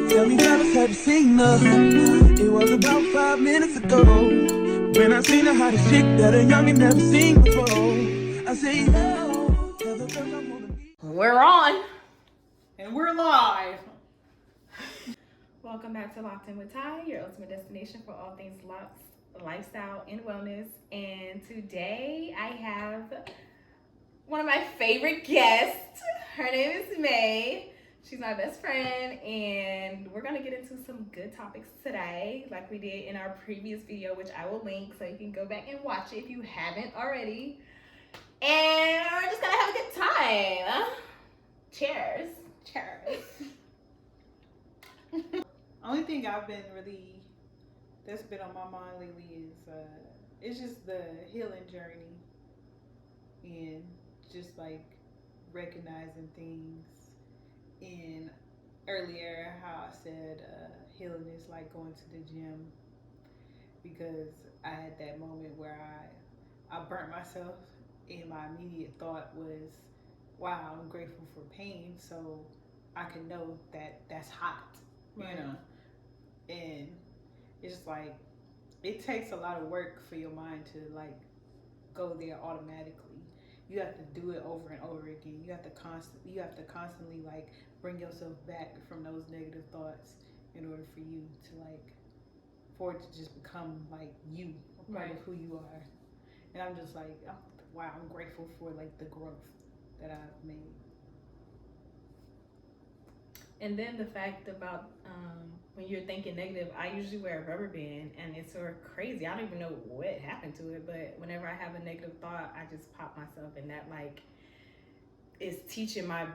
Tell me, fellas, have you seen her? It was about 5 minutes ago when I seen her hottest chick that a youngin' never seen before. I say, yo, tell the girls I wanna be. We're on. And we're live. Welcome back to Locked In with Ty, your ultimate destination for all things lifestyle and wellness. And today I have one of my favorite guests. Her name is May. She's my best friend, and we're gonna get into some good topics today, like we did in our previous video, which I will link so you can go back and watch it if you haven't already. And we're just gonna have a good time. Cheers. Cheers. Only thing I've been really that's been on my mind lately is it's just the healing journey and just like recognizing things. And earlier, how I said healing is like going to the gym, because I had that moment where I burnt myself, and my immediate thought was, wow, I'm grateful for pain, so I can know that that's hot, Right. you know. And it's like it takes a lot of work for your mind to like go there automatically. You have to do it over and over again. You have to constantly like bring yourself back from those negative thoughts in order for you to like for it to just become like you, a part of who you are. And I'm just like, wow, I'm grateful for like the growth that I've made. And then the fact about when you're thinking negative, I usually wear a rubber band, and it's sort of crazy. I don't even know what happened to it, but whenever I have a negative thought, I just pop myself, and that like is teaching my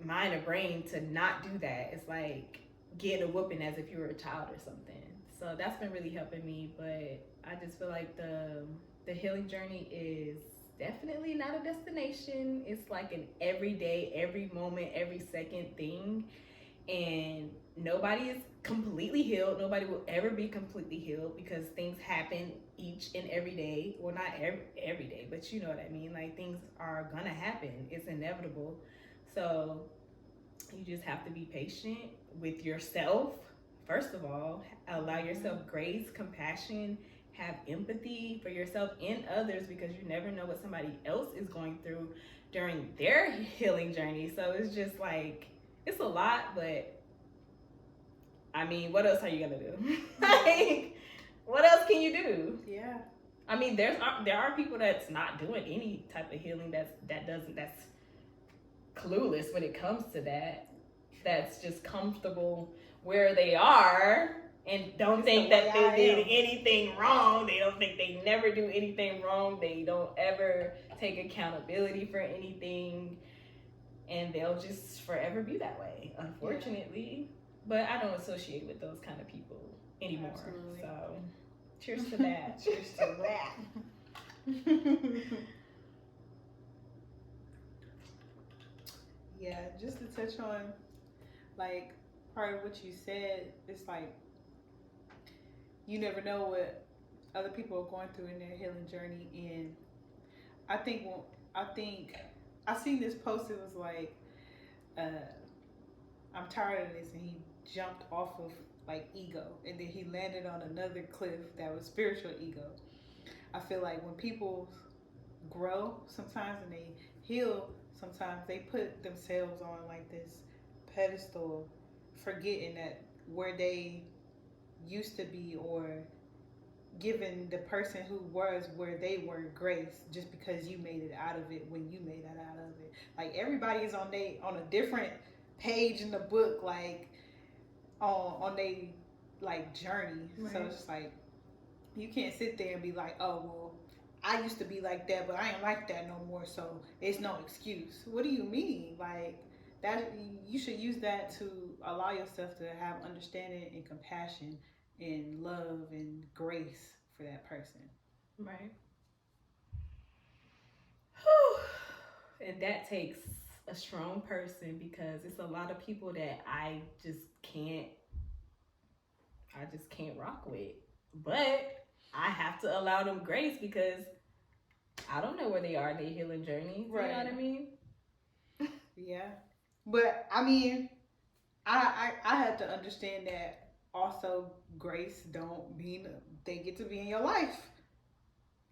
mind or brain to not do that. It's like getting a whooping as if you were a child or something. So that's been really helping me, but I just feel like the healing journey is definitely not a destination. It's like an everyday, every moment, every second thing. And nobody is completely healed. Nobody will ever be completely healed, because things happen each and every day. Well, not every day, but you know what I mean. Like, things are gonna happen. It's inevitable. So you just have to be patient with yourself. First of all, allow yourself grace, compassion, have empathy for yourself and others, because you never know what somebody else is going through during their healing journey. So it's just like, it's a lot, but I mean, what else are you gonna do? Like, what else can you do? Yeah. I mean, there are people that's not doing any type of healing that's clueless when it comes to that. That's just comfortable where they are and don't think that they did anything wrong. They don't think they never do anything wrong. They don't ever take accountability for anything. And they'll just forever be that way, unfortunately. Yeah. But I don't associate with those kind of people anymore. Absolutely. So, cheers to that. Cheers to that. Yeah, just to touch on, like, part of what you said, it's like, you never know what other people are going through in their healing journey. And I seen this post. It was like, I'm tired of this, and he jumped off of like ego, and then he landed on another cliff that was spiritual ego. I feel like when people grow sometimes and they heal, sometimes they put themselves on like this pedestal, forgetting that where they used to be, or giving the person who was where they were grace just because you made it out of it when you made it out of it. Like, everybody is on a different page in the book, like on they like journey. Right. So it's like, you can't sit there and be like, oh well, I used to be like that, but I ain't like that no more, so it's no excuse. What do you mean? Like, that you should use that to allow yourself to have understanding and compassion and love and grace for that person. Right. Whew. And that takes a strong person, because it's a lot of people that I just can't rock with. But I have to allow them grace, because I don't know where they are in their healing journey. Right. You know what I mean? Yeah. But I mean, I had to understand that also grace don't mean they get to be in your life.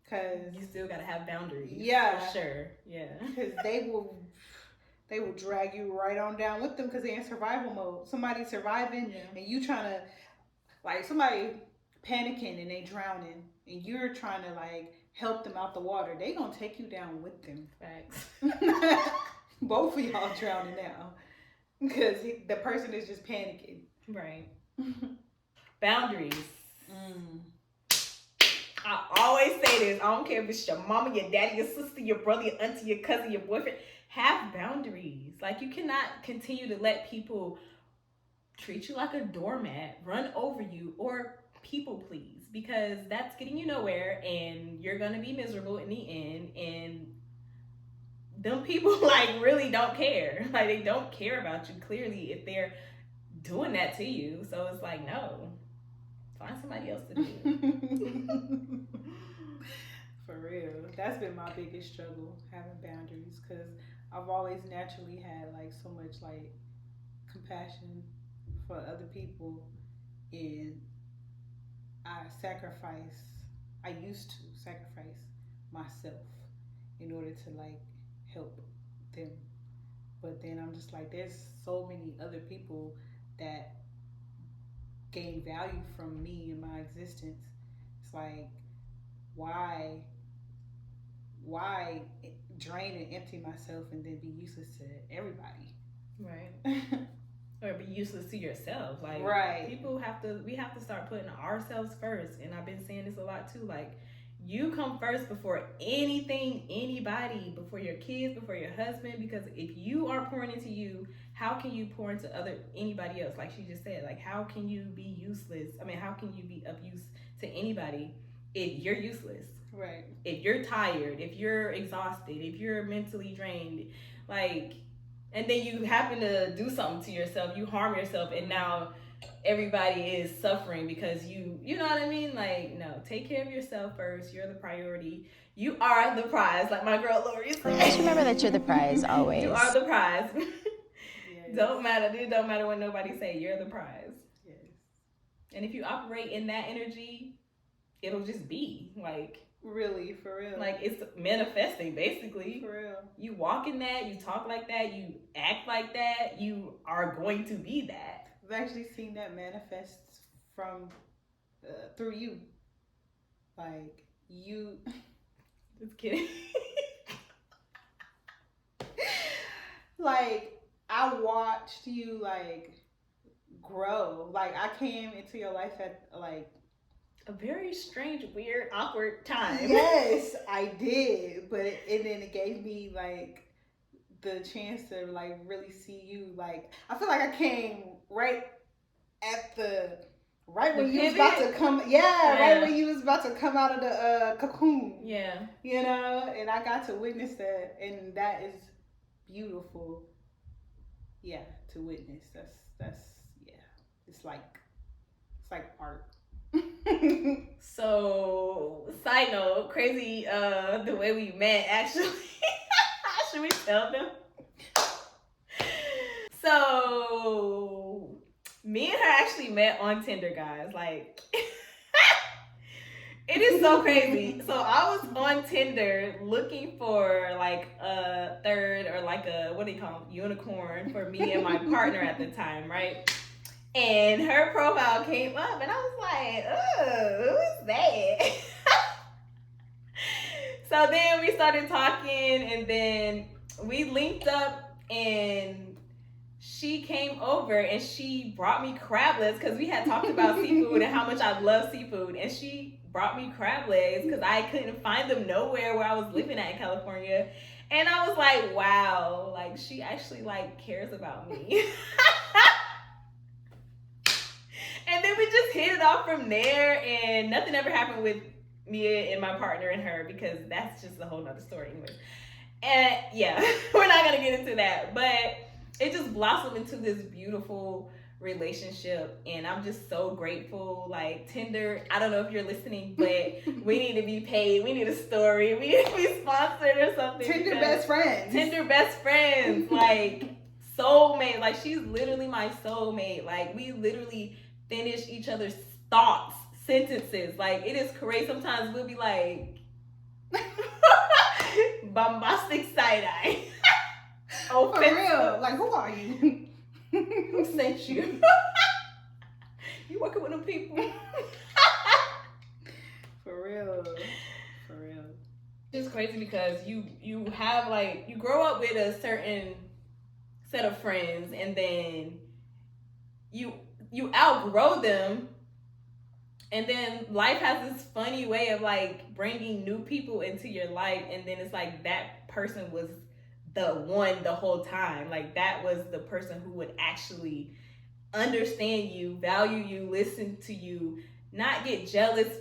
Cause You still gotta have boundaries. Yeah. For sure. Yeah. Because they will drag you right on down with them because they're in survival mode. Somebody surviving and you trying to, like, somebody panicking and they drowning and you're trying to like help them out the water. They gonna take you down with them. Facts. Both of y'all drowning now because the person is just panicking. Right. Boundaries. Mm. I always say this. I don't care if it's your mama, your daddy, your sister, your brother, your auntie, your cousin, your boyfriend. Have boundaries. Like, you cannot continue to let people treat you like a doormat, run over you, or people please, because that's getting you nowhere and you're gonna be miserable in the end. And them people like really don't care. Like, they don't care about you clearly if they're doing that to you. So it's like, no. Find somebody else to do it. For real. That's been my biggest struggle, having boundaries, because I've always naturally had like so much like compassion for other people, and I used to sacrifice myself in order to like help them. But then I'm just like, there's so many other people that gain value from me and my existence. It's like, why drain and empty myself and then be useless to everybody? Right. Or be useless to yourself. Like, right. We have to start putting ourselves first. And I've been saying this a lot too. Like, you come first before anything, anybody, before your kids, before your husband. Because if you aren't pouring into you, how can you pour into anybody else? Like she just said, like, how can you be useless? I mean, how can you be of use to anybody if you're useless? Right. If you're tired, if you're exhausted, if you're mentally drained, like, and then you happen to do something to yourself, you harm yourself, and now everybody is suffering because you know what I mean? Like, no, take care of yourself first. You're the priority. You are the prize, like my girl Lori said. Just remember that you're the prize always. You are the prize. Yes. It don't matter what nobody say. You're the prize. Yes. And if you operate in that energy, it'll just be like, really, for real. like, it's manifesting basically. For real. You walk in that, you talk like that, you act like that, you are going to be that. I've actually seen that manifest from through you. Like, you. Just kidding. Like, I watched you like grow. Like, I came into your life at like A very strange, weird, awkward time. Yes, I did. But and then it gave me like the chance to like really see you. Like, I feel like I came right when you was about to come. Yeah, right when you was about to come out of the cocoon. Yeah. You know, and I got to witness that, and that is beautiful. Yeah, to witness. That's yeah. It's like art. So, side note, crazy the way we met actually. Should we tell them? So, me and her actually met on Tinder, guys. Like, it is so crazy. So I was on Tinder looking for like a third, or like a, what do you call them, unicorn for me and my partner at the time, right? And her profile came up and I was like, oh, who's that? So then we started talking, and then we linked up, and she came over and she brought me crab legs because we had talked about seafood and how much I love seafood. And she brought me crab legs because I couldn't find them nowhere where I was living at in California. And I was like, wow, like, she actually like cares about me. And then we just hit it off from there, and nothing ever happened with me and my partner and her, because that's just a whole nother story anyway. And yeah, we're not gonna get into that, but it just blossomed into this beautiful relationship, and I'm just so grateful. Like, Tinder, I don't know if you're listening, but we need to be paid. We need a story. We need to be sponsored or something. Tinder best friends. Tinder best friends. Like, soulmate. Like, she's literally my soulmate. Like, we literally finish each other's thoughts, sentences. Like, it is crazy. Sometimes we'll be like, bombastic side eye. Oh, for real. Like, who are you? Who sent you? You working with them people? For real. For real. It's crazy because you have, like, you grow up with a certain set of friends, and then you outgrow them, and then life has this funny way of, like, bringing new people into your life, and then it's like that person was the one the whole time. Like, that was the person who would actually understand you, value you, listen to you, not get jealous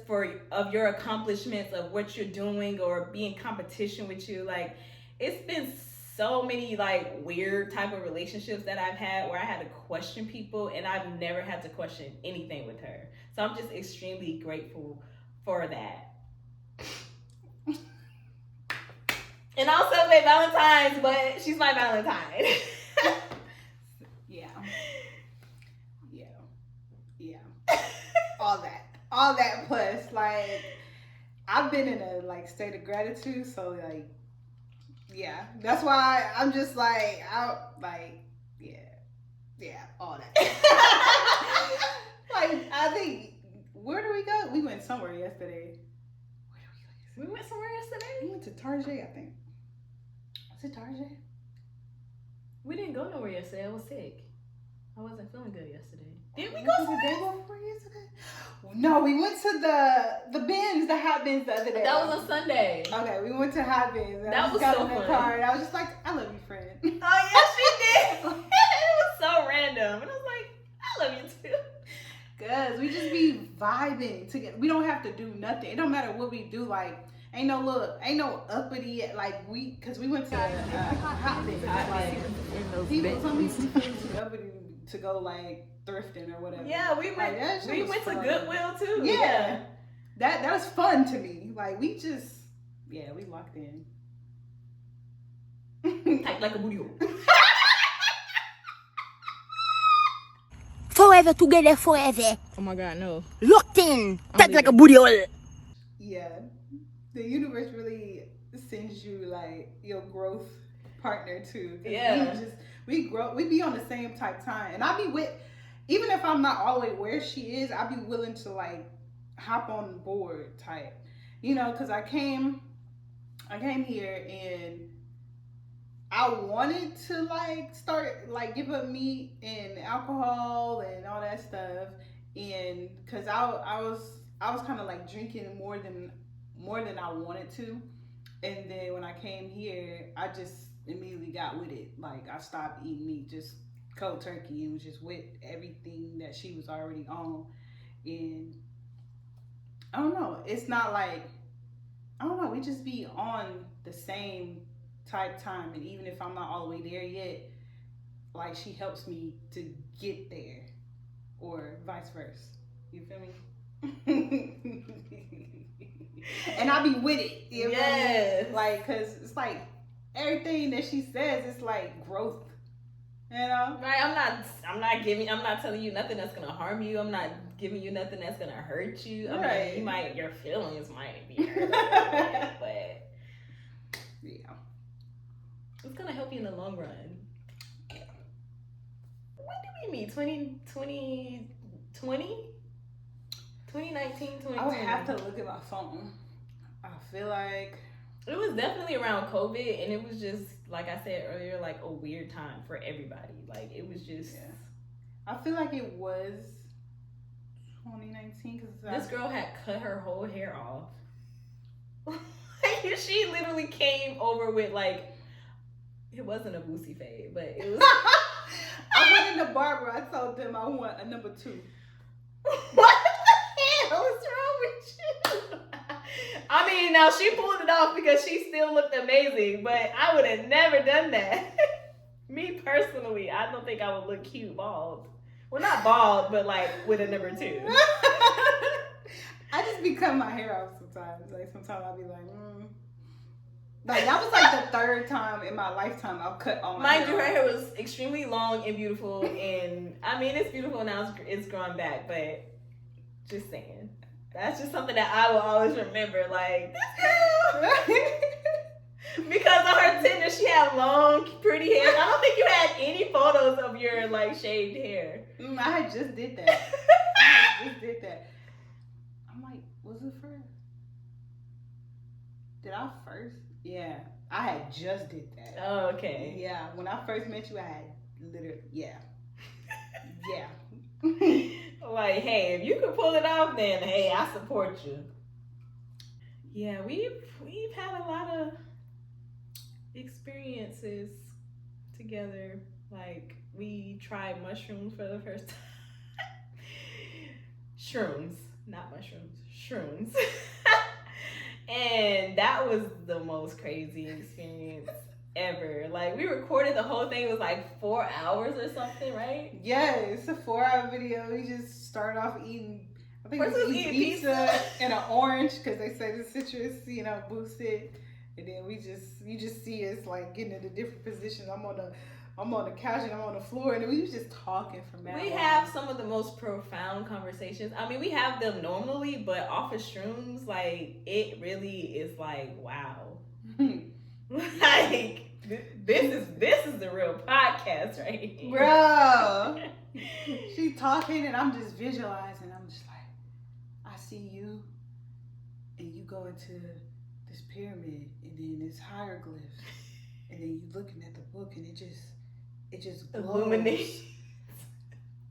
of your accomplishments, of what you're doing, or be in competition with you. Like, it's been so many, like, weird type of relationships that I've had where I had to question people, and I've never had to question anything with her. So I'm just extremely grateful for that. And I'll celebrate Valentine's, but she's my Valentine. Yeah. All that plus, like, I've been in a, like, state of gratitude, so, like, yeah, that's why I'm just like, all that. Like, I think, where do we go? We went somewhere yesterday. We went somewhere yesterday? We went to Tarjay, I think. Was it Tarjay? We didn't go nowhere yesterday. I was sick. I wasn't feeling good yesterday. Did we Went go to the somewhere? day before yesterday? No, we went to the bins, the hot bins the other day. That was on Sunday. Okay, we went to hot bins. And That I just was got so in the fun. car and I was just like, I love you, friend. Oh, yes, she did. It was so random. And I was like, I love you too. Cause we just be vibing together. We don't have to do nothing. It don't matter what we do. Like, ain't no uppity. Like, cause we went to hot bins. Like, people, some people feel too uppity to go, like, thrifting or whatever. Yeah, we Like, went. that shit We was went to fun. Goodwill too. Yeah. That was fun to me. Like, we just, we locked in. Tight like a booty hole. Forever together, forever. Oh my God, no. Locked in. Tight like a leaving. booty hole. Yeah. The universe really sends you, like, your growth partner too. 'Cause Yeah. we be on the same type time. And I be with, even if I'm not all the way where she is, I be willing to, like, hop on board type. You know, because I came here and I wanted to, like, start, like, give up meat and alcohol and all that stuff, and because I was kind of, like, drinking more than I wanted to, and then when I came here, I just immediately got with it. Like, I stopped eating meat, just cold turkey, and was just with everything that she was already on, and I don't know. It's not like, I don't know. We just be on the same type time, and even if I'm not all the way there yet, like, she helps me to get there, or vice versa. You feel me? And I be with it. You feel me? Yes. Like, cause it's like everything that she says, it's like growth. You know? Right, I'm not telling you nothing that's gonna harm you. I'm not giving you nothing that's gonna hurt you. I Right. mean, your feelings might be hurt a little bit, but Yeah. it's gonna help you in the long run. When did we meet? 2020? 2019, 2020. I would have to look at my phone. I feel like It was definitely around COVID, and it was just, like I said earlier, like a weird time for everybody. Like, it was just... Yeah. I feel like it was 2019 because This girl had cut her whole hair off. She literally came over with, like, it wasn't a boosie fade, but it was... I went in the barber. I told them I want a number 2. What the hell is wrong with you? I mean, now she pulled it off because she still looked amazing, but I would have never done that. Me personally, I don't think I would look cute bald. Well, not bald, but like with a number 2. I just be cutting my hair off sometimes. Like, sometimes I'll be like, Like, that was like the third time in my lifetime I've cut all my Mind you, her hair hair off. was extremely long and beautiful, and I mean, it's beautiful now. It's growing back, but just saying, that's just something that I will always remember. Like this girl, because on her Tinder, she had long, pretty hair. I don't think you had any photos of your like shaved hair. I had just did that. I'm like, was it first? Did I first? Yeah, I had just did that. Oh, okay. Yeah, when I first met you, I had literally, yeah. Like, hey, if you could pull it off, then hey, I support you. Yeah, we've had a lot of experiences together. Like, we tried mushrooms for the first time. Shrooms, not mushrooms, shrooms. And that was the most crazy experience ever. Like, we recorded the whole thing. It was like 4 hours or something, right? Yeah, it's a 4-hour video. We just started off eating, I think it First was was eating eating pizza and an orange because they say the citrus, boosts it. And then you just see us like getting into different positions. I'm on the couch and I'm on the floor, and we was just talking for mad We long. have some of the most profound conversations. I mean, we have them normally, but off of shrooms, like, it really is like, wow. Like, this is the real podcast right here. Bro, she's talking and I'm just visualizing. I'm just like, I see you, and you go into this pyramid, and then this hieroglyph, and then you looking at the book, and it just glows. Illuminate.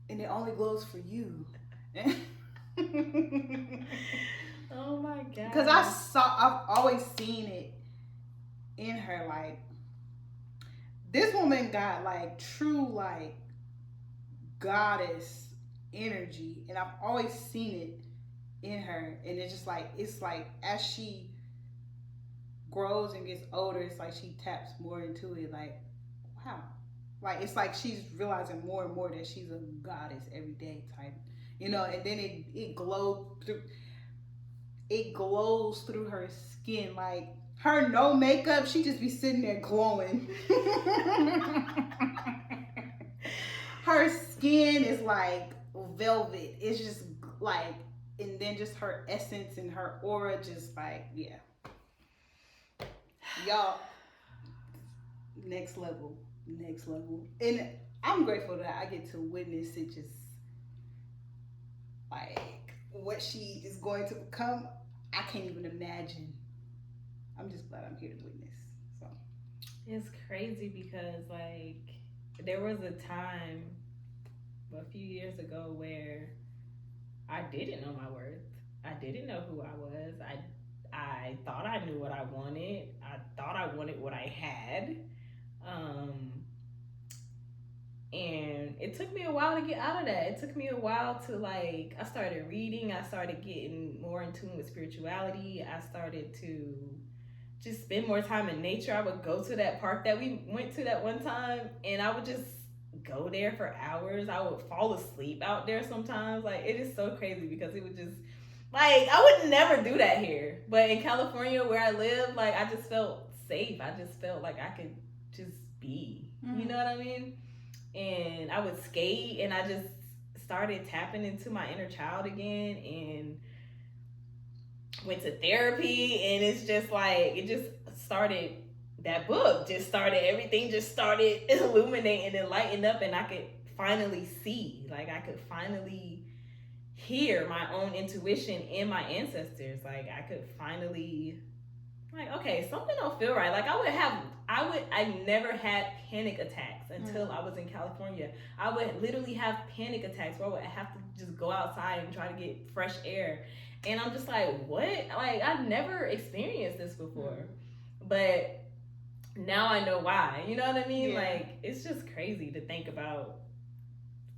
And it only glows for you. Oh my god. Because I've always seen it in her. Like, this woman got like true like goddess energy, and I've always seen it in her. And it's like as she grows and gets older, it's like she taps more into it. Like, wow. Like, it's like she's realizing more and more that she's a goddess every day type, and then it glows through her skin. Like, her no makeup, she just be sitting there glowing. Her skin is like velvet. It's just like, and then just her essence and her aura, just like, yeah. Y'all, next level. And I'm grateful that I get to witness it, just like what she is going to become. I can't even imagine. I'm just glad I'm here to witness. So It's crazy because, like, there was a time a few years ago where I didn't know my worth. I didn't know who I was. I thought I knew what I wanted. I thought I wanted what I had. And it took me a while to get out of that. It took me a while to, like, I started reading. I started getting more in tune with spirituality. I started to just spend more time in nature. I would go to that park that we went to that one time, and I would just go there for hours. I would fall asleep out there sometimes. Like, it is so crazy because it would just, like, I would never do that here. But in California where I live, like, I just felt safe. I just felt like I could just be. You know what I mean? And I would skate, and I just started tapping into my inner child again, and went to therapy. And it's just like, it just started, that book just started, everything just started illuminating and lighting up, and I could finally see, like, I could finally hear my own intuition and my ancestors. Like, I could finally, like, okay, something don't feel right. Like, I never had panic attacks until I was in California. I would literally have panic attacks where I would have to just go outside and try to get fresh air. And I'm just like, what? Like, I've never experienced this before. But now I know why. You know what I mean? Yeah. Like, it's just crazy to think about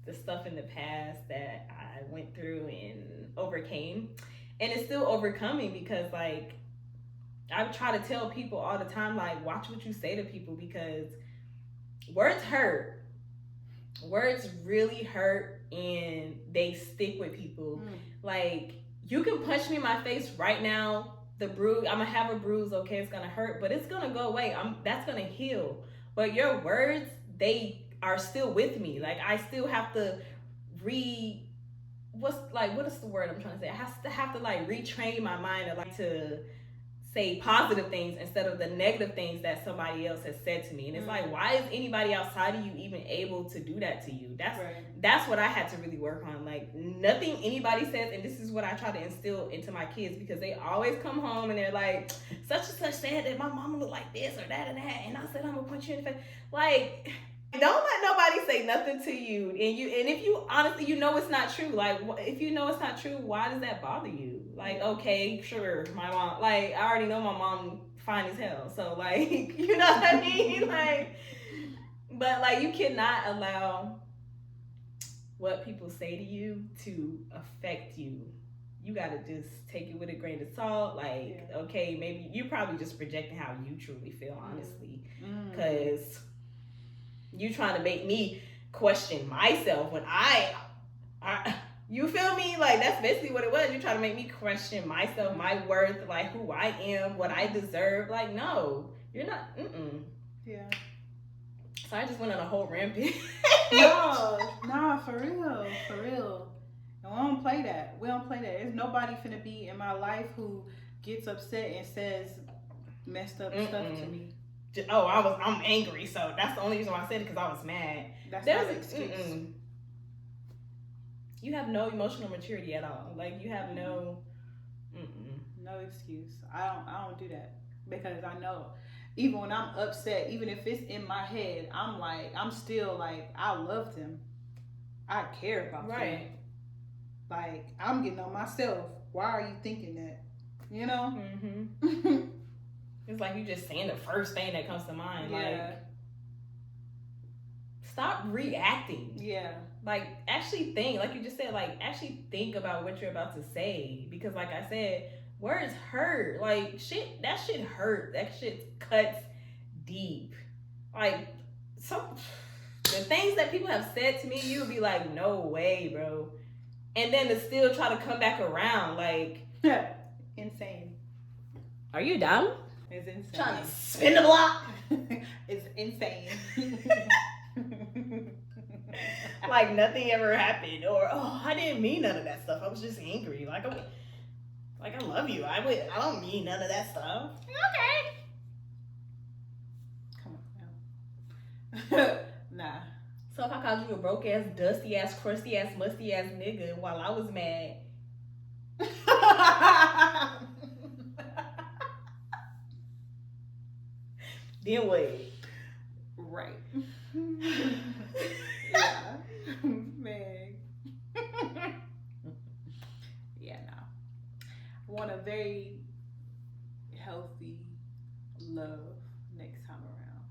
the stuff in the past that I went through and overcame. And it's still overcoming because, like, I try to tell people all the time, like, watch what you say to people, because words hurt. Words really hurt, and they stick with people. Like, you can punch me in my face right now, the bruise. I'm gonna have a bruise. Okay, it's gonna hurt, but it's gonna go away. That's gonna heal. But your words, they are still with me. Like I still have to what is the word I'm trying to say? I have to like retrain my mind to say positive things instead of the negative things that somebody else has said to me. And it's like, why is anybody outside of you even able to do that to you? That's what I had to really work on. Like nothing anybody says, and this is what I try to instill into my kids, because they always come home and they're like, such and such said that my mama looked like this or that and that, and I said I'm gonna punch you in the face. Like, don't let nobody say nothing to you, and if you honestly it's not true. Like if you know it's not true, why does that bother you? Like, okay, sure, my mom, like I already know my mom fine as hell, so like you know what I mean? Like, but like you cannot allow what people say to you to affect you. You gotta just take it with a grain of salt. Like, okay, maybe you're probably just projecting how you truly feel, honestly, because you trying to make me question myself when I you feel me? Like that's basically what it was. You trying to make me question myself, my worth, like who I am, what I deserve. Like, no, you're not. Yeah. So I just went on a whole rampage. No, for real. And we don't play that. There's nobody finna be in my life who gets upset and says messed up stuff to me. I'm angry, so that's the only reason why I said it, because I was mad. That's not an excuse. You have no emotional maturity at all. Like you have no excuse. I don't do that, because I know even when I'm upset, even if it's in my head, I'm still like, I loved him. I care about him. Like I'm getting on myself. Why are you thinking that? You know? It's like you just saying the first thing that comes to mind. Like, stop reacting. Yeah. Like, actually think. Like you just said, like, actually think about what you're about to say. Because, like I said, words hurt. Like, that shit hurt. That shit cuts deep. Like, the things that people have said to me, you would be like, no way, bro. And then to still try to come back around, like... Insane. Are you dumb? It's insane. Trying to spin the block. It's insane. Like nothing ever happened, or I didn't mean none of that stuff. I was just angry. Like I love you. I don't mean none of that stuff. Okay. Come on now. Nah. So if I called you a broke ass, dusty ass, crusty ass, musty ass nigga while I was mad. Then what? Right. Yeah. Man. Yeah, no. I want a very healthy love next time around.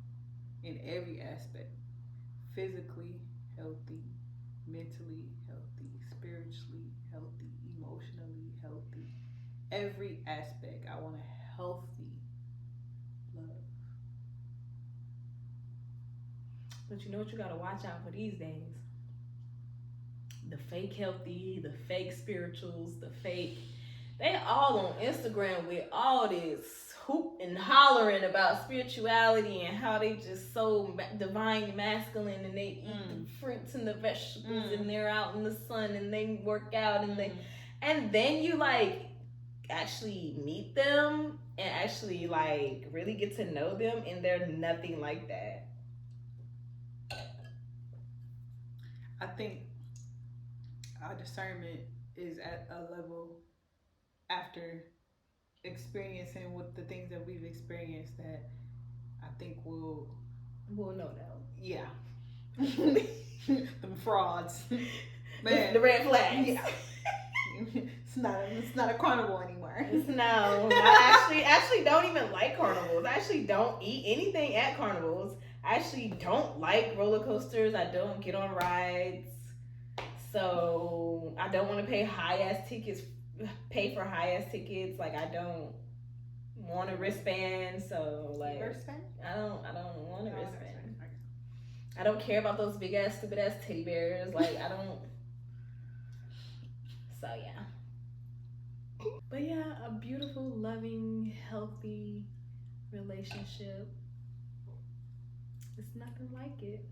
In every aspect. Physically healthy, mentally healthy, spiritually healthy, emotionally healthy. Every aspect. I want a healthy love. But you know what you gotta watch out for these days? The fake healthy, the fake spirituals, they all on Instagram with all this hoop and hollering about spirituality and how they just so divine masculine, and they eat the fruits and the vegetables and they're out in the sun and they work out and then you like actually meet them and actually like really get to know them, and they're nothing like that. I think our discernment is at a level after experiencing with the things that we've experienced that I think we'll know now. Yeah. Them frauds. Man. The red flags. Yeah. It's not a carnival anymore. No, I actually don't even like carnivals. I actually don't eat anything at carnivals. I actually don't like roller coasters. I don't get on rides. So I don't want to pay for high ass tickets. Like I don't want a wristband. So like Wristband? I don't want a wristband. I don't care about those big ass stupid ass teddy bears. Like I don't. So yeah. But yeah, a beautiful, loving, healthy relationship. It's nothing like it.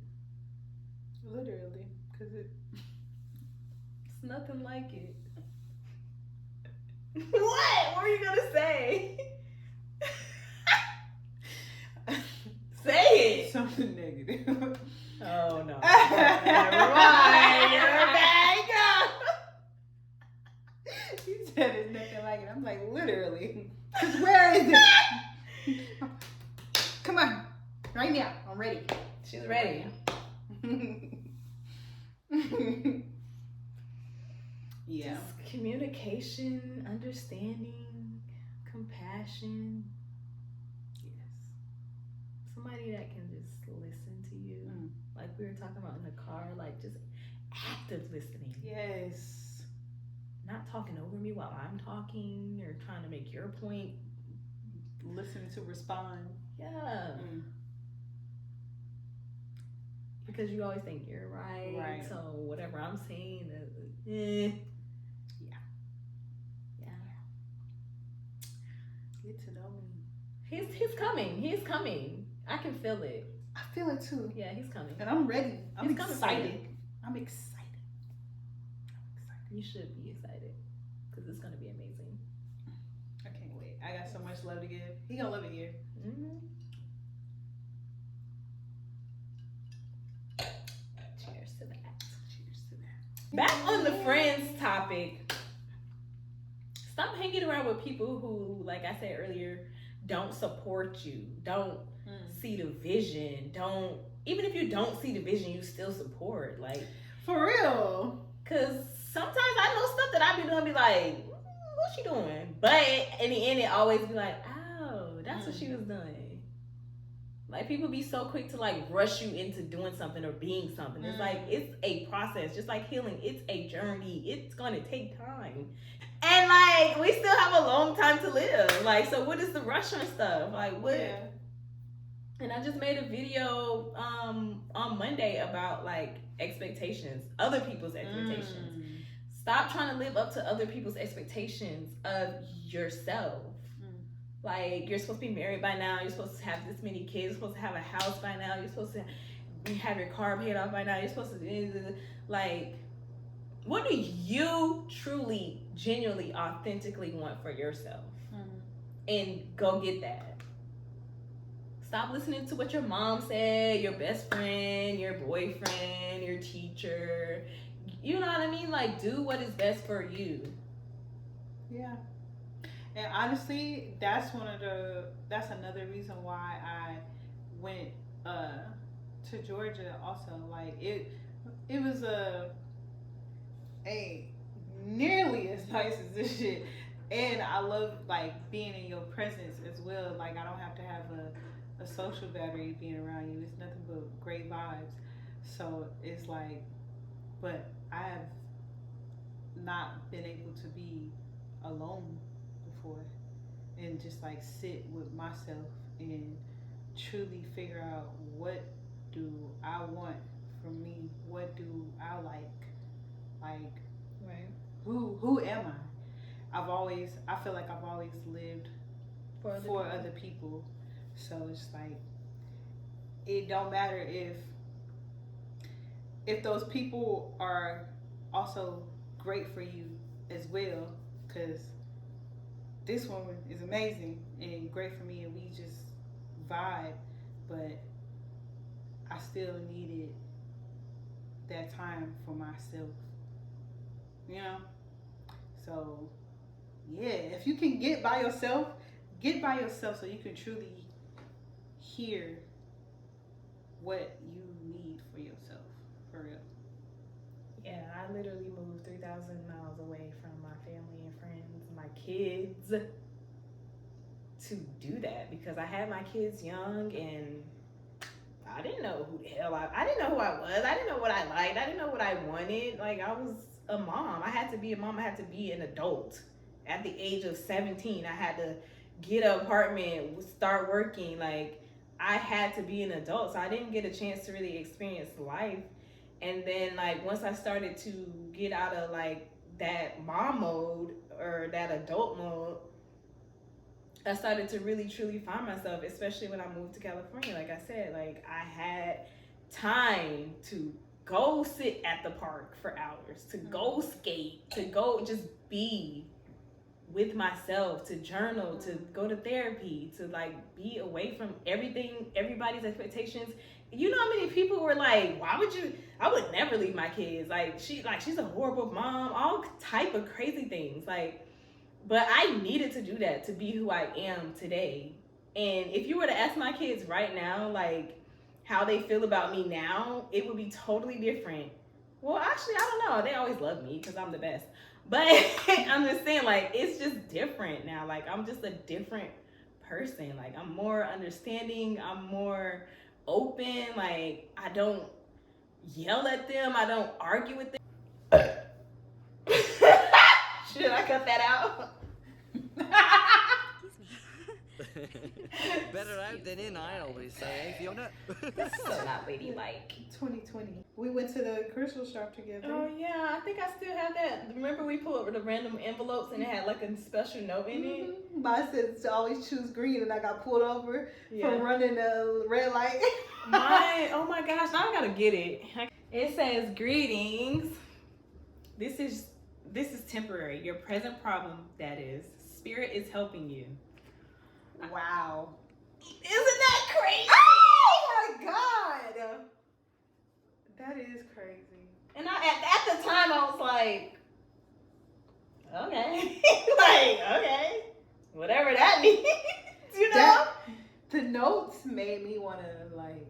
Literally, because it. It's nothing like it. What? What were you gonna say? Say it. Something negative. Oh no. Never mind. You're back up. You said it's nothing like it. I'm like, literally. 'Cause where is it? Come on. Right now. I'm ready. She's ready. Yeah. Just communication, understanding, compassion. Yes. Somebody that can just listen to you. Mm. Like we were talking about in the car, like just active listening. Yes. Not talking over me while I'm talking or trying to make your point. Listen to respond. Yeah. Mm. Because you always think you're right. Right. So whatever I'm saying, Yeah. yeah. Get to know me. He's coming. He's coming. I can feel it. I feel it too. Yeah, he's coming. And I'm ready. I'm He's coming for excited. you. I'm excited. You should be excited because it's gonna be amazing. I can't wait. I got so much love to give. He gonna love it here. Mm-hmm. Cheers to that. Cheers to that. Back on the friends topic. Stop hanging around with people who, like I said earlier, don't support you, don't see the vision, don't, even if you don't see the vision, you still support. Like, For real. cause sometimes I know stuff that I be doing, be like, what's she doing? But in the end, it always be like, oh, that's what she was doing. Like, people be so quick to like rush you into doing something or being something. It's like, it's a process, just like healing. It's a journey. It's gonna take time. And like, we still have a long time to live. Like, so what is the rush on stuff? Like, what? Yeah. And I just made a video on Monday about like expectations, other people's expectations. Stop trying to live up to other people's expectations of yourself. Like, you're supposed to be married by now. You're supposed to have this many kids. You're supposed to have a house by now. You're supposed to have your car paid off by now. You're supposed to, like, what do you truly, genuinely, authentically want for yourself? And go get that. Stop listening to what your mom said, your best friend, your boyfriend, your teacher. You know what I mean? Like, do what is best for you. Yeah. And honestly, that's another reason why I went to Georgia also. Like, it was a nearly as nice as this shit. And I love like being in your presence as well. Like, I don't have to have a social battery being around you. It's nothing but great vibes. So it's like, but I have not been able to be alone before and just like sit with myself and truly figure out what do I want from me, what do I like Right. who am I feel like I've always lived for other people. So it's like, it don't matter if those people are also great for you as well, because this woman is amazing and great for me and we just vibe, but I still needed that time for myself, you know? So yeah, if you can get by yourself so you can truly hear what you need for yourself, for real. Yeah, I literally moved 3,000 miles away from my family and friends, my kids, to do that because I had my kids young and I didn't know who the hell I didn't know who I was. I didn't know what I liked. I didn't know what I wanted. Like, I was a mom. I had to be a mom. I had to be an adult. At the age of 17, I had to get an apartment, start working. Like, I had to be an adult. So I didn't get a chance to really experience life. And then, like, once I started to get out of, like, that mom mode or that adult mode, I started to really truly find myself, especially when I moved to California. Like I said, like I had time to go sit at the park for hours, to go skate, to go just be with myself, to journal, to go to therapy, to like be away from everything, everybody's expectations. You know how many people were like, why would you, I would never leave my kids. She's a horrible mom, all type of crazy things. Like, but I needed to do that to be who I am today. And if you were to ask my kids right now, like how they feel about me now, it would be totally different. Well, actually, I don't know. They always love me because I'm the best. But I'm just saying, like, it's just different now. Like, I'm just a different person. Like, I'm more understanding. I'm more open. Like, I don't yell at them. I don't argue with them. Should I cut that out? Better out than in, I always say, eh, Fiona? This is so not ladylike. 2020. We went to the crystal shop together. Oh yeah, I think I still have that. Remember we pulled over the random envelopes and it had like a special note in it? Mine said to always choose green, and I got pulled over Yeah. for running a red light. Mine, oh my gosh, now I gotta get it. It says, greetings. This is temporary. Your present problem, that is. Spirit is helping you. Wow. Isn't that crazy? Oh my God. That is crazy. And at the time I was like, okay. Like, okay. Whatever that means. You know? The notes made me want to like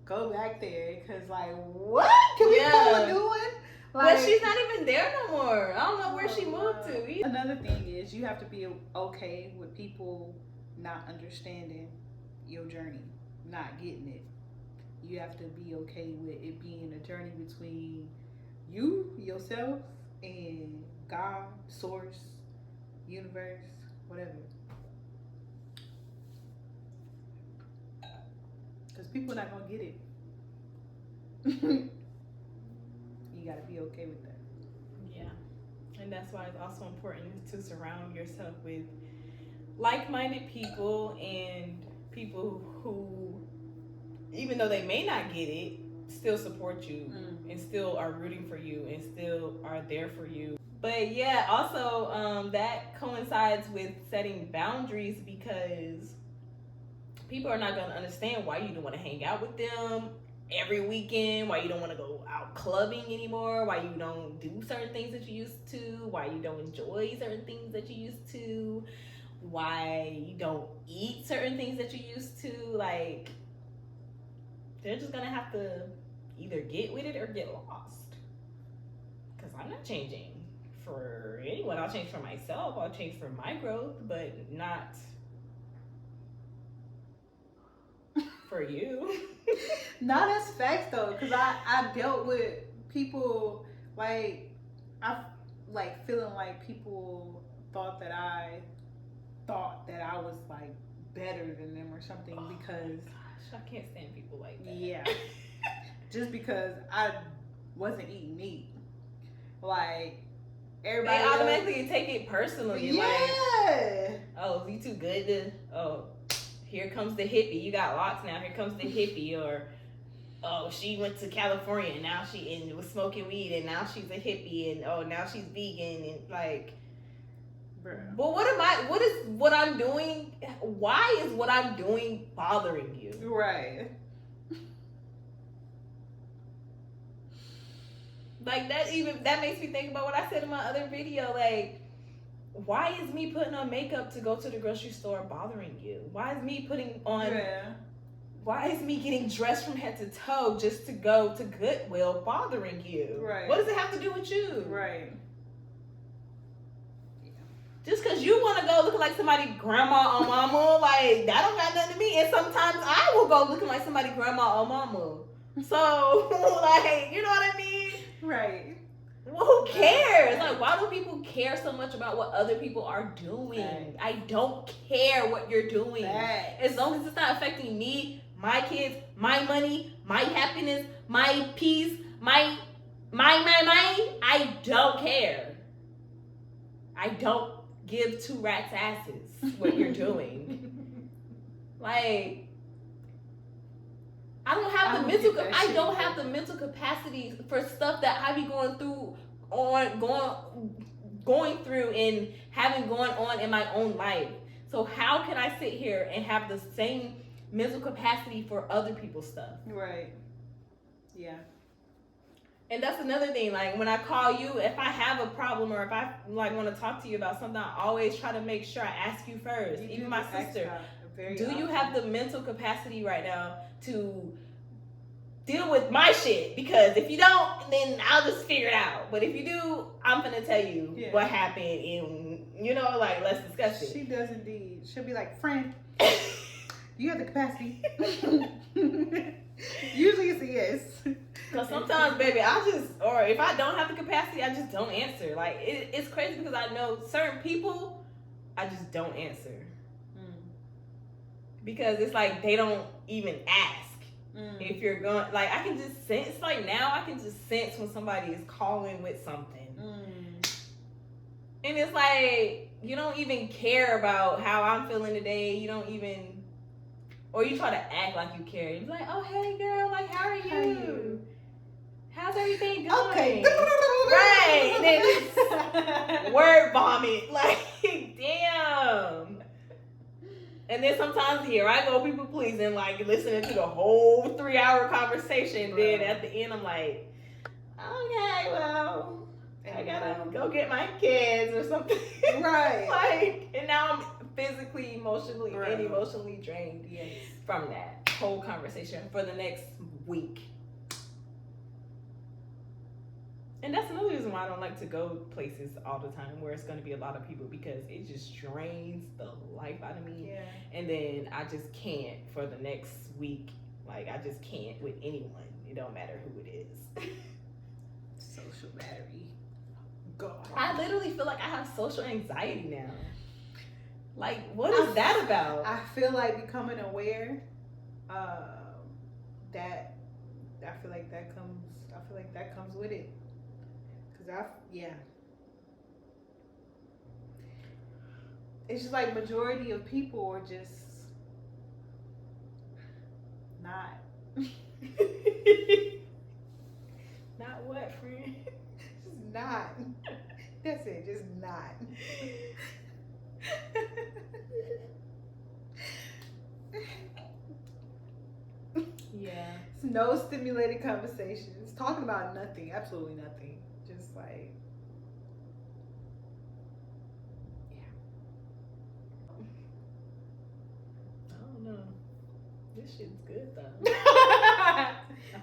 go back there because like what can we Yeah. go doing? But she's not even there no more. I don't know where she moved to either. Another thing is you have to be okay with people not understanding your journey, not getting it. You have to be okay with it being a journey between you, yourself, and God, source, universe, whatever. Because people are not going to get it. You got to be okay with that. Yeah. And that's why it's also important to surround yourself with like-minded people and people who, even though they may not get it, still support you and still are rooting for you and still are there for you. But yeah, also that coincides with setting boundaries because people are not going to understand why you don't want to hang out with them every weekend, why you don't want to go out clubbing anymore, why you don't do certain things that you used to, why you don't enjoy certain things that you used to, why you don't eat certain things that you used to. Like, they're just gonna have to either get with it or get lost, because I'm not changing for anyone. I'll change for myself, I'll change for my growth, but not for you. No, that's facts though, because I dealt with people like I like feeling like people thought that I was like better than them or something because Gosh, I can't stand people like that. yeah, just because I wasn't eating meat, like everybody They else- automatically take it personally. yeah. Like, oh, you too good to, oh, here comes the hippie. You got locks now. Here comes the hippie. Or, oh, she went to California and now she was smoking weed and now she's a hippie and oh, now she's vegan and like. Bruh. But what I'm doing? Why is what I'm doing bothering you? Right. Like that makes me think about what I said in my other video. Like, why is me putting on makeup to go to the grocery store bothering you? Why is me putting on? Yeah. Why is me getting dressed from head to toe just to go to Goodwill bothering you? Right. What does it have to do with you? Right. Just because you want to go looking like somebody grandma or mama, like, that don't got nothing to me. And sometimes I will go looking like somebody grandma or mama. So, like, you know what I mean? Right. Well, who cares? Like, why do people care so much about what other people are doing? Right. I don't care what you're doing. Facts. As long as it's not affecting me, my kids, my money, my happiness, my peace, my, I don't care. I don't give two rats asses what you're doing. Like, I don't have the mental. I don't have the mental capacity for stuff that I be going through going through and having going on in my own life. So how can I sit here and have the same mental capacity for other people's stuff? Right. Yeah. And that's another thing. Like when I call you, if I have a problem or if I like want to talk to you about something, I always try to make sure I ask you first. Even my sister. Do you have the mental capacity right now to deal with my shit? Because if you don't, then I'll just figure it out. But if you do, I'm gonna tell you what happened, and like let's discuss it. She does indeed. She'll be like, friend, you have the capacity. Usually it's a yes. Because sometimes, baby, or if I don't have the capacity, I just don't answer. Like it's crazy because I know certain people, I just don't answer. Because it's like they don't even ask if you're going. Like I can just sense. Like now I can just sense when somebody is calling with something, and it's like you don't even care about how I'm feeling today. You don't even, or you try to act like you care. You're like, oh hey girl, like how are you? How's everything going? Okay. Right. And then it's word vomit. Like damn. And then sometimes here I go people pleasing, like listening to the whole 3-hour conversation. Then at the end I'm like, okay, well, I gotta go get my kids or something. Right. Like, and now I'm physically, emotionally, and emotionally drained from that whole conversation for the next week. And that's another reason why I don't like to go places all the time where it's going to be a lot of people, because it just drains the life out of me. Yeah. And then I just can't for the next week. Like, I just can't with anyone. It don't matter who it is. Social battery. God. I literally feel like I have social anxiety now. Like, what is that about? I feel like becoming aware that I feel like that comes with it. It's just like majority of people are just not. Not what, friend? Just not. That's it, just not. Yeah. It's no stimulated conversations. Talking about nothing, absolutely nothing. Just like, I don't know. This shit's good though. I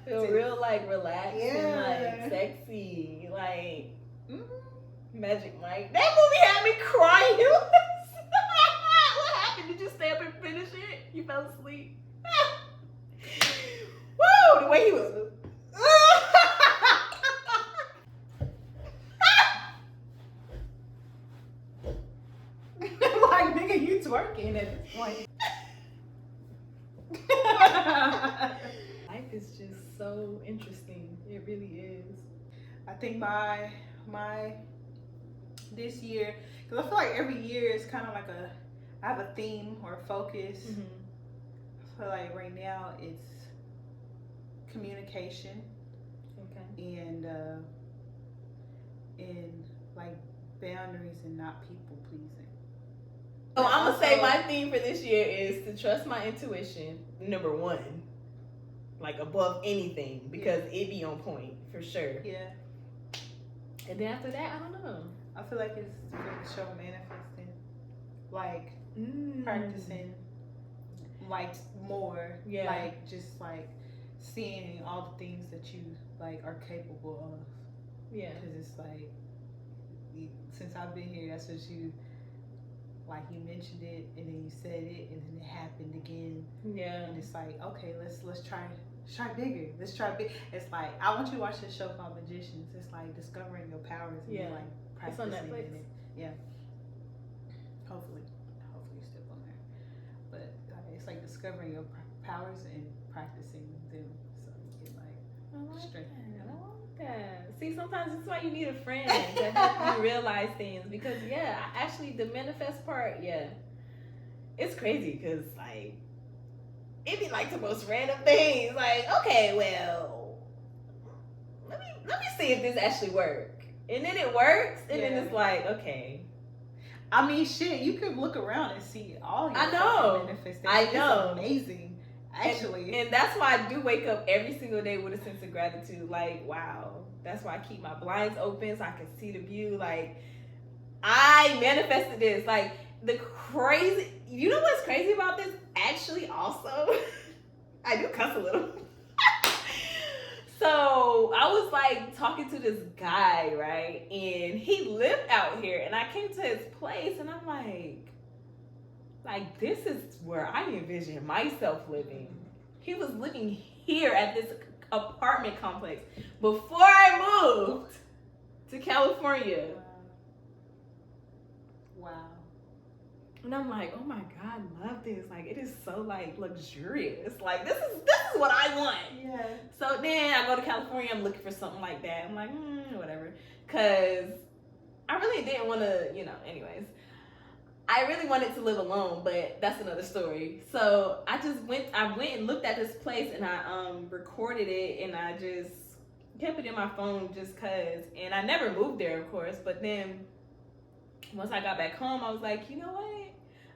feel real like relaxed and like sexy. Like Magic Mike. That movie had me crying. What happened? Did you stay up and finish it? You fell asleep. Woo! The way he was. like, nigga, you twerking at this point. Life is just so interesting. It really is. I think my this year, because I feel like every year is kind of like I have a theme or a focus. I feel like right now it's communication. Okay. And like boundaries and not people pleasing. So I'm gonna say my theme for this year is to trust my intuition. Number one, like above anything, because it be on point for sure. Yeah. And then after that, I don't know. I feel like it's the show manifesting, like practicing, like more, like just like seeing all the things that you like are capable of. Yeah. Because it's like, since I've been here, that's what you mentioned it, and then you said it, and then it happened again. Yeah. And it's like, okay, let's try bigger. Let's try big. It's like, I want you to watch this show called Magicians. It's like discovering your powers and like practicing it's on Netflix. in it. Yeah. Hopefully still on there. But it's like discovering your powers and practicing them, so you get like strength. Yeah. See, sometimes it's why you need a friend to help you realize things. Because actually the manifest part, it's crazy because like it be like the most random things. Like, okay, well, let me see if this actually works. And then it works, and then it's like, okay. I mean, shit, you could look around and see all your I know. fucking manifestations. I know. It's amazing, actually. And that's why I do wake up every single day with a sense of gratitude. Like, wow. That's why I keep my blinds open so I can see the view. Like, I manifested this. Like, you know what's crazy about this? Actually, also, I do cuss a little. So I was like talking to this guy, right? And he lived out here, and I came to his place, and I'm like, this is where I envision myself living. He was living here at this apartment complex before I moved to California. Wow. And I'm like, oh my God, I love this. Like, it is so like luxurious. Like, this is what I want. Yeah. So then I go to California, I'm looking for something like that. I'm like, whatever. Cause I really didn't want to, anyways. I really wanted to live alone, but that's another story. So I went and looked at this place, and I recorded it, and I just kept it in my phone just cause. And I never moved there, of course, but then once I got back home, I was like, you know what?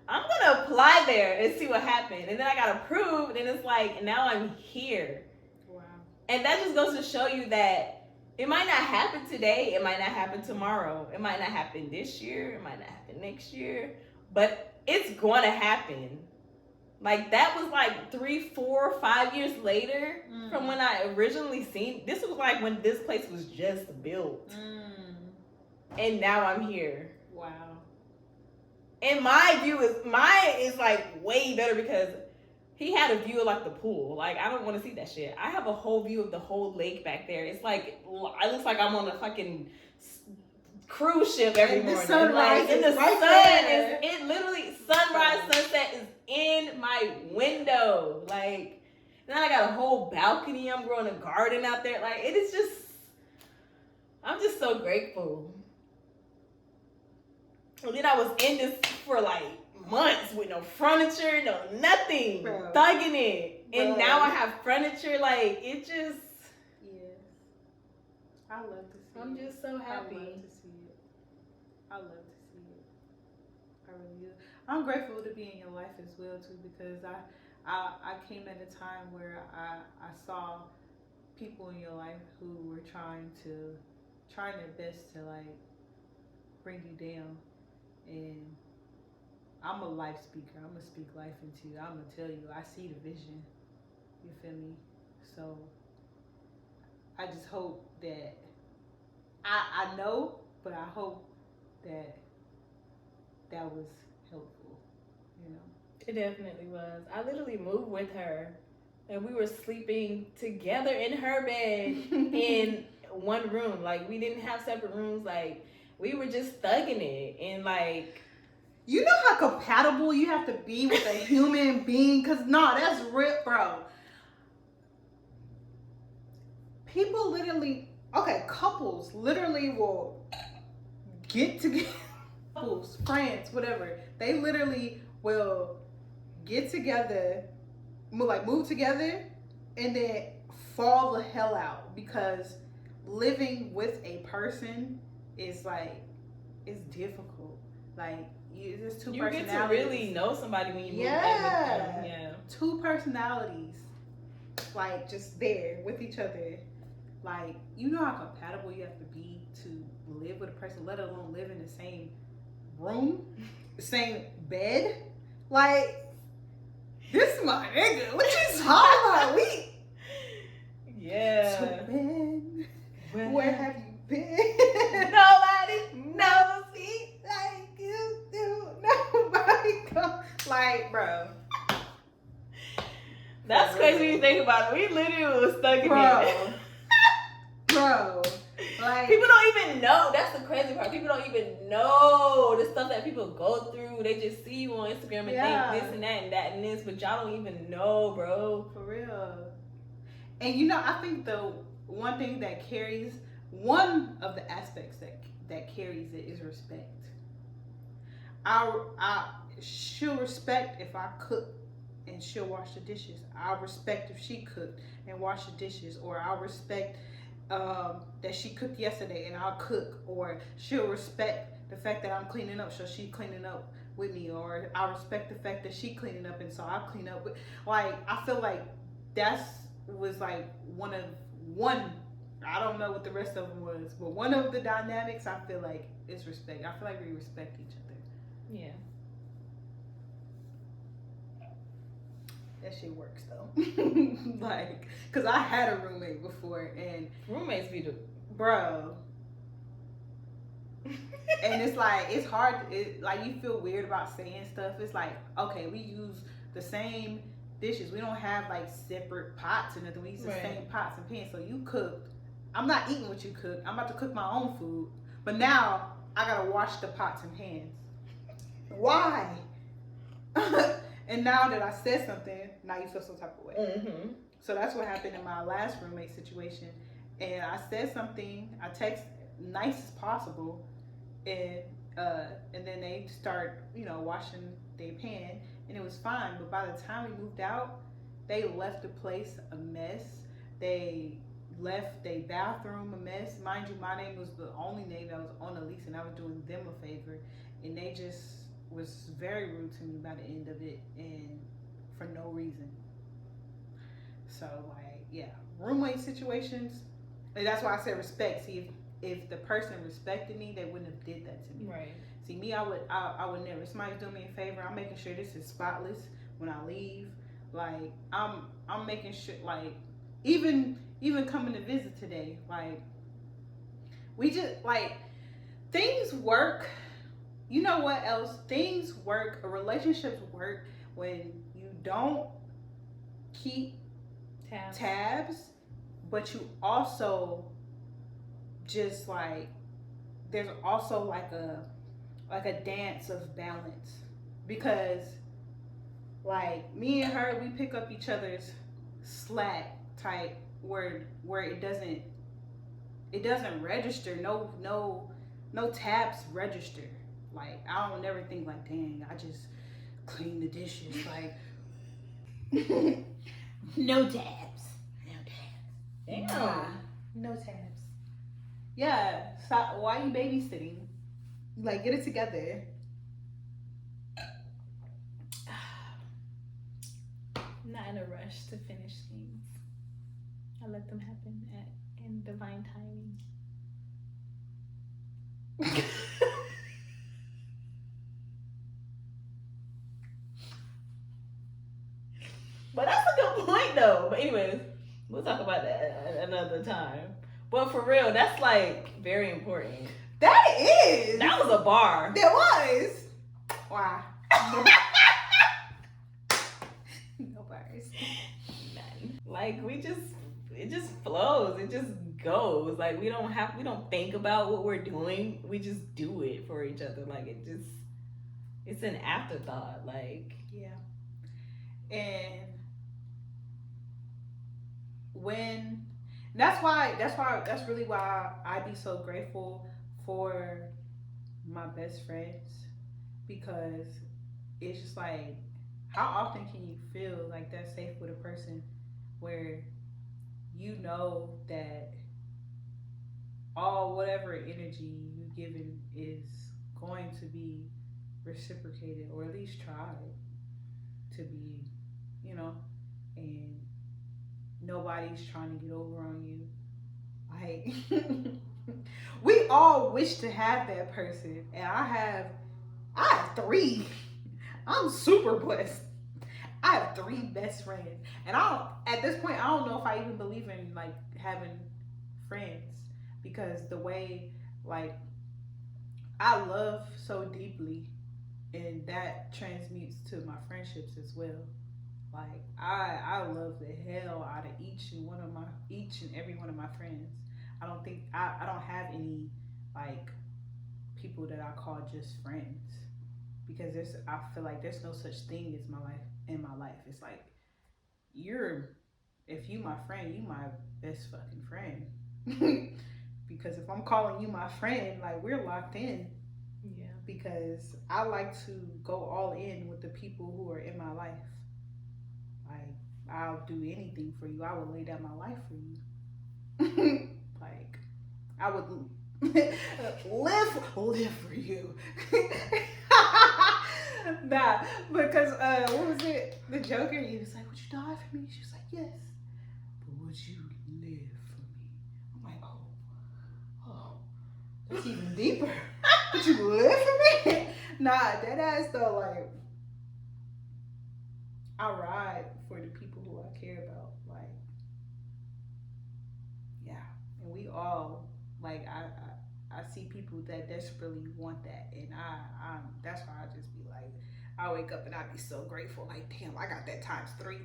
I'm gonna apply there and see what happened. And then I got approved, and it's like, now I'm here. Wow. And that just goes to show you that it might not happen today, it might not happen tomorrow, it might not happen this year, it might not happen next year, but it's gonna happen. Like, that was like 3, 4, 5 years later from when I originally seen. This was like when this place was just built. And now I'm here. Wow. And my view is like way better because he had a view of like the pool. Like, I don't want to see that shit. I have a whole view of the whole lake back there. It's like, it looks like I'm on a fucking cruise ship every morning. The sunrise like, and the is right sun there. it literally, sunrise, sunset is in my window. Like, then I got a whole balcony. I'm growing a garden out there. Like, it is just, I'm just so grateful. And then I was in this for like months with no furniture, no nothing, Bro. thugging it. And Bro. now I have furniture. Like, it just, Yes. I love to see I'm it. just so I love happy. to see it. I love to see it. I really do. I'm grateful to be in your life as well too, because I came at a time where I saw people in your life who were trying their best to like bring you down. And I'm a life speaker. I'm gonna speak life into you. I'm gonna tell you, I see the vision. You feel me? So I just hope that I know, but I hope that was helpful. It definitely was. I literally moved with her, and we were sleeping together in her bed in one room. Like, we didn't have separate rooms. Like, we were just thugging it, and like, You know how compatible you have to be with a human being? Cause that's real, bro. People literally, couples literally will get together, couples, friends, whatever. They literally will get together, move together, and then fall the hell out because living with a person is like, it's difficult. Like, there's two you personalities. get to really know somebody when you move in with them. Yeah. Two personalities, like, just there with each other. Like, you know how compatible you have to be to live with a person, let alone live in the same room, the same bed. Like, this is my nigga. What you talking about? Yeah. So, man, where have you been? Nobody knows me. Like you do. Nobody go. Like, bro. That's crazy when you think about it. We literally was stuck in it. Bro. Like, People don't even know. That's the crazy part. People don't even know the stuff that people go through. They just see you on Instagram and think this and that and that and this, but y'all don't even know, bro. for real. And you know, I think though, one thing that carries, one of the aspects that carries it is respect. She'll respect if I cook and she'll wash the dishes. I'll respect if she cooked and wash the dishes, or I'll respect that she cooked yesterday and I'll cook, or she'll respect the fact that I'm cleaning up, so she cleaning up with me, or I respect the fact that she cleaning up and so I'll clean up with. Like, I feel like that's was like one. I don't know what the rest of them was, but one of the dynamics I feel like is respect. I feel like we respect each other. Yeah. That shit works though. Like, cause I had a roommate before, and Roommates be the bro, and it's like it's hard. Like, you feel weird about saying stuff. It's like, okay, we use the same dishes. We don't have like separate pots or nothing. We use the same pots and pans. So you cooked. I'm not eating what you cooked. I'm about to cook my own food. But now I gotta wash the pots and pans. Why? And now that I said something, now you feel some type of way. Mm-hmm. So that's what happened in my last roommate situation. And I said something. I text nice as possible, and then they start, washing their pan, and it was fine. But by the time we moved out, they left the place a mess. They left their bathroom a mess. Mind you, my name was the only name that was on the lease, and I was doing them a favor, and they just was very rude to me by the end of it, and for no reason. So, like, yeah, roommate situations, and that's why I said respect. See, if the person respected me, they wouldn't have did that to me. Right. See, me, I would never. If somebody's doing me a favor, I'm making sure this is spotless when I leave. Like, I'm making sure, like, even coming to visit today, like, we just, like, things work. You know what else? Things work, relationships work when you don't keep tabs, but you also just, like, there's also like a dance of balance, because, like, me and her, we pick up each other's slack type where it doesn't register. No tabs register. Like, I don't never think like, dang, I just clean the dishes. Like, no tabs. Damn. No tabs. Yeah. So why are you babysitting? Like, get it together. Not in a rush to finish things. I let them happen in divine timing. But that's a good point, though. But anyways, we'll talk about that another time. But for real, that's like very important. That is. That was a bar. There was. Why? No bars. None. Like, it just flows. It just goes. Like, we don't think about what we're doing. We just do it for each other. Like, it's an afterthought. Like, yeah. And that's really why I be so grateful for my best friends, because it's just like, how often can you feel like that's safe with a person where you know that all whatever energy you given is going to be reciprocated, or at least tried to be, and nobody's trying to get over on you. Like, we all wish to have that person, and I have 3. I'm super blessed. I have 3 best friends, and at this point, I don't know if I even believe in, like, having friends, because the way, like, I love so deeply, and that transmutes to my friendships as well. Like, I love the hell out of each and every one of my friends. I don't think I don't have any, like, people that I call just friends, because I feel like there's no such thing as in my life. It's like, you're if you my friend, you my best fucking friend. Because if I'm calling you my friend, like, we're locked in. Yeah. Because I like to go all in with the people who are in my life. Like, I'll do anything for you. I will lay down my life for you. Like, I would live for you. Nah, because what was it? The Joker, he was like, would you die for me? She was like, yes. But would you live for me? I'm like, oh, that's even deeper. Would you live for me? Nah, that ass though, like, I ride for the people who I care about. Like, yeah. And we all, like, I see people that desperately want that, and I that's why I just be like, I wake up and I be so grateful, like, damn, I got that times 3.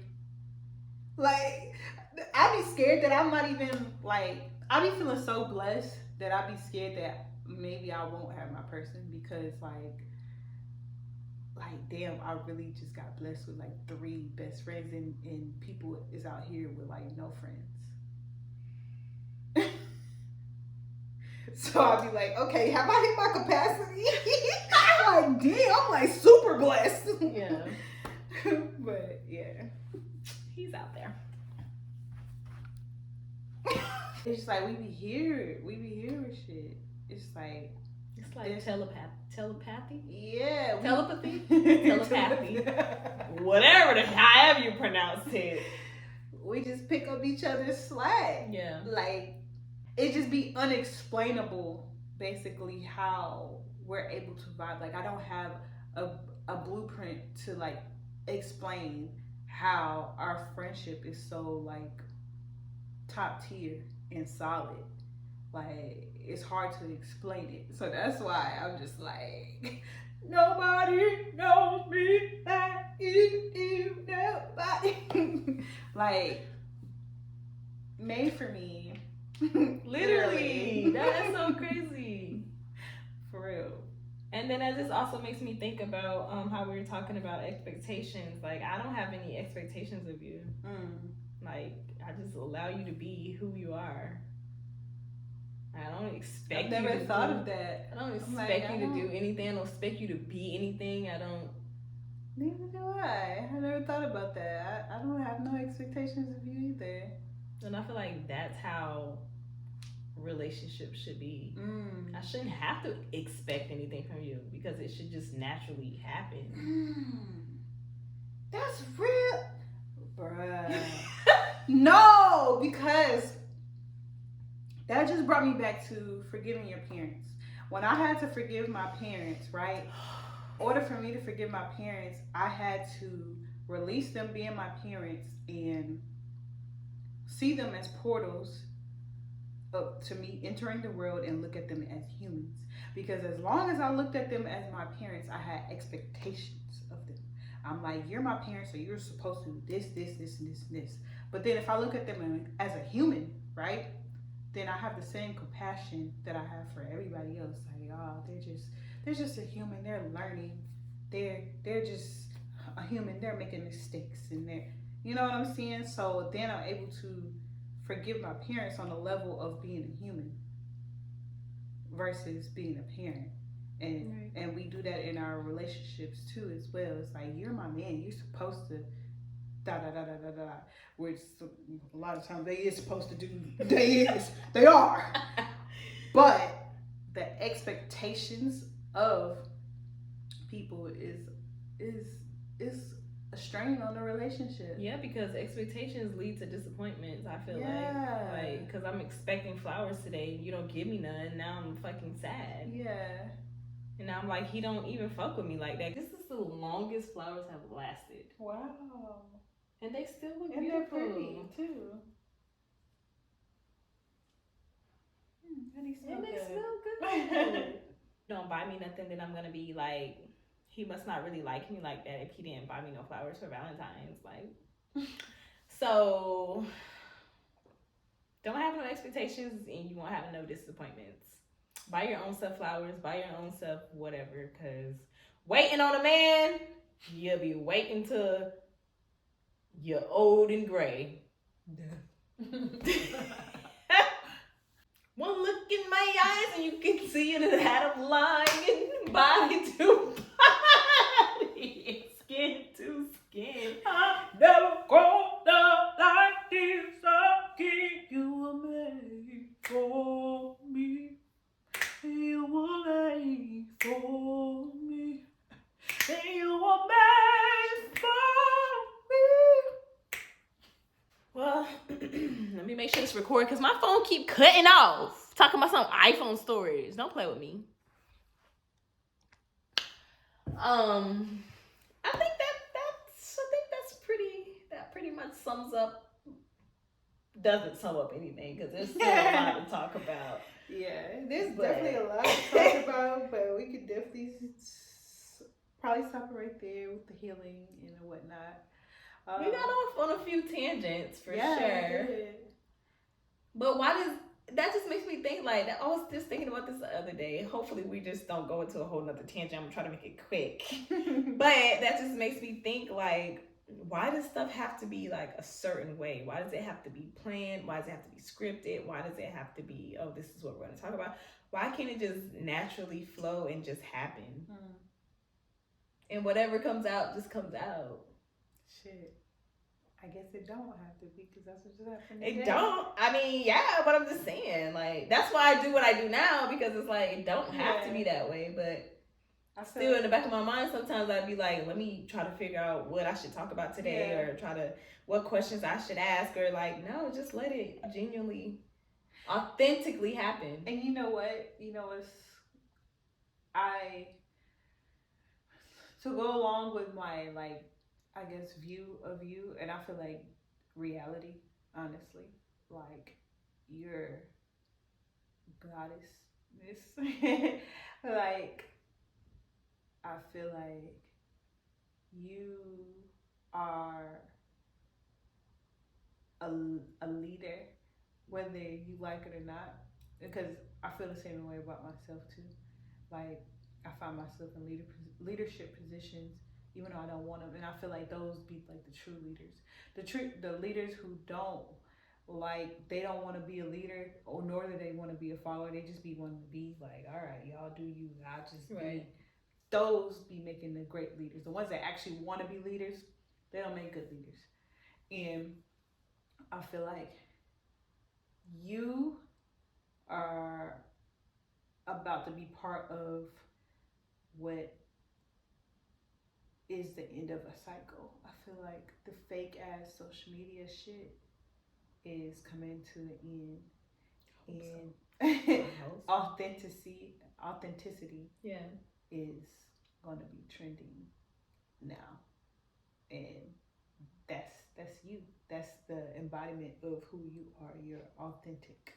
Like, I be scared that I'm not even, like, I be feeling so blessed that I be scared that maybe I won't have my person, because like damn, I really just got blessed with like 3 best friends, and people is out here with like no friends. So I'll be like, okay, have I hit my capacity? I'm like, damn, I'm like super blessed. Yeah. But yeah. He's out there. It's just like we be here with shit. It's like It's like telepathy? Yeah. Telepathy? Telepathy. Whatever however you pronounce it. We just pick up each other's slack. Yeah. Like, it just be unexplainable, basically, how we're able to vibe. Like, I don't have a blueprint to, like, explain how our friendship is so, like, top tier and solid. Like, it's hard to explain it. So that's why I'm just like, nobody knows me like you do, nobody. Like, made for me. Literally. That is so crazy. For real. And then this also makes me think about how we were talking about expectations. Like, I don't have any expectations of you. Like, I just allow you to be who you are. I don't expect I've never you to thought do, of that. I don't expect you to do anything. I don't expect you to be anything. I don't. Neither do I. I never thought about that. I don't have no expectations of you either. And I feel like that's how relationships should be. I shouldn't have to expect anything from you because it should just naturally happen. That's real. Bruh. No, because that just brought me back to forgiving your parents. When I had to forgive my parents, right? In order for me to forgive my parents, I had to release them being my parents and see them as portals up to me entering the world and look at them as humans. Because as long as I looked at them as my parents, I had expectations of them. I'm like, you're my parents, so you're supposed to do this, this, this, and this, and this. But then if I look at them as a human, right? Then I have the same compassion that I have for everybody else. Like, oh, they're just a human. They're learning. They're just a human. They're making mistakes, and they're, you know what I'm saying? So then I'm able to forgive my parents on the level of being a human versus being a parent. And Right. And we do that in our relationships too as well. It's like, you're my man. You're supposed to da da da da da da. Which a lot of times they is supposed to do. They are. But the expectations of people is a strain on the relationship. Yeah, because expectations lead to disappointments. I feel Yeah. like because I'm expecting flowers today, and you don't give me none. Now I'm fucking sad. Yeah. And now I'm like, he don't even fuck with me like that. This is the longest flowers have lasted, Wow. and they still look And they're beautiful. pretty too. And they smell And they good. smell good. Don't buy me nothing, then I'm gonna be like, he must not really like me like that if he didn't buy me no flowers for Valentine's. Like, so don't have no expectations, and you won't have no disappointments. Buy your own self flowers, buy your own self whatever, because waiting on a man, you'll be waiting till you're old and gray. One look in my eyes and you can see it that I'm lying, body to body, skin to skin. I never go down like this again. You were made for me. You were made for me. You were made for me. Well, let me make sure it's recorded because my phone keep cutting off. Talking about some iPhone storage. Don't play with me. I think that pretty much sums up. Doesn't sum up anything because there's still a lot to talk about. Yeah, there's But- definitely a lot to talk about, but we could definitely probably stop right there with the healing and whatnot. We got off on a few tangents for yeah, sure. we did. But why does that just makes me think like I was just thinking about this the other day. Hopefully we just don't go into a whole nother tangent. I'm gonna try to make it quick. But that just makes me think like, why does stuff have to be like a certain way? Why does it have to be planned? Why does it have to be scripted? Why does it have to be, oh, this is what we're gonna talk about? Why can't it just naturally flow and just happen? And whatever comes out just comes out. Shit. I guess it don't have to be because that's what just happened. It today. don't. I mean, yeah, but I'm just saying, like, that's why I do what I do now because it's like it don't have to be that way. But I feel still, in the back of my mind, sometimes I'd be like, let me try to figure out what I should talk about today, or try to what questions I should ask, or like, no, just let it genuinely, authentically happen. And you know what? You know what's to go along with my like, I guess view of you, and I feel like reality, honestly, like your goddessness, like I feel like you are a leader, whether you like it or not, because I feel the same way about myself too. Like I find myself in leadership positions even though I don't want them, and I feel like those be like the true leaders. The leaders who don't they don't want to be a leader, or nor do they want to be a follower. They just be wanting to be like, all right, y'all do you, I'll just be. Those be making the great leaders. The ones that actually want to be leaders, they don't make good leaders. And I feel like you are about to be part of what is the end of a cycle. I feel like the fake ass social media shit is coming to the end, and authenticity is going to be trending now, and that's you. That's the embodiment of who you are. You're authentic.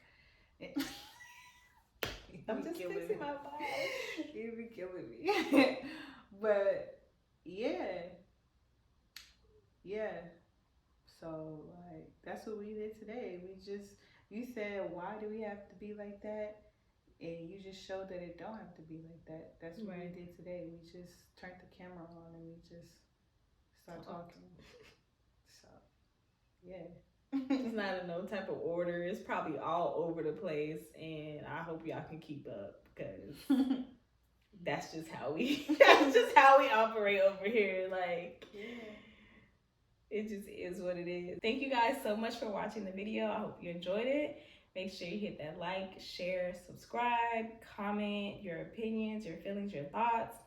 I'm just fixing my vibe. You be killing me. But yeah. So like that's what we did today. You said, why do we have to be like that? And you just showed that it don't have to be like that. That's what we did today. We just turned the camera on and we just start talking. So yeah. It's not in no type of order. It's probably all over the place, and I hope y'all can keep up because that's just how we operate over here. Like, it just is what it is. Thank you guys so much for watching the video. I hope you enjoyed it. Make sure you hit that like, share, subscribe, comment your opinions, your feelings, your thoughts.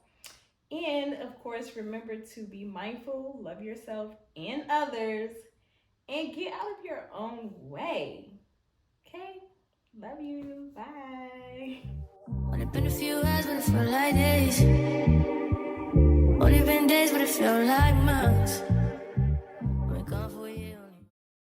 And of course, remember to be mindful, love yourself and others, and get out of your own way. Okay? Love you. Bye. Only been a few hours, but it felt like days.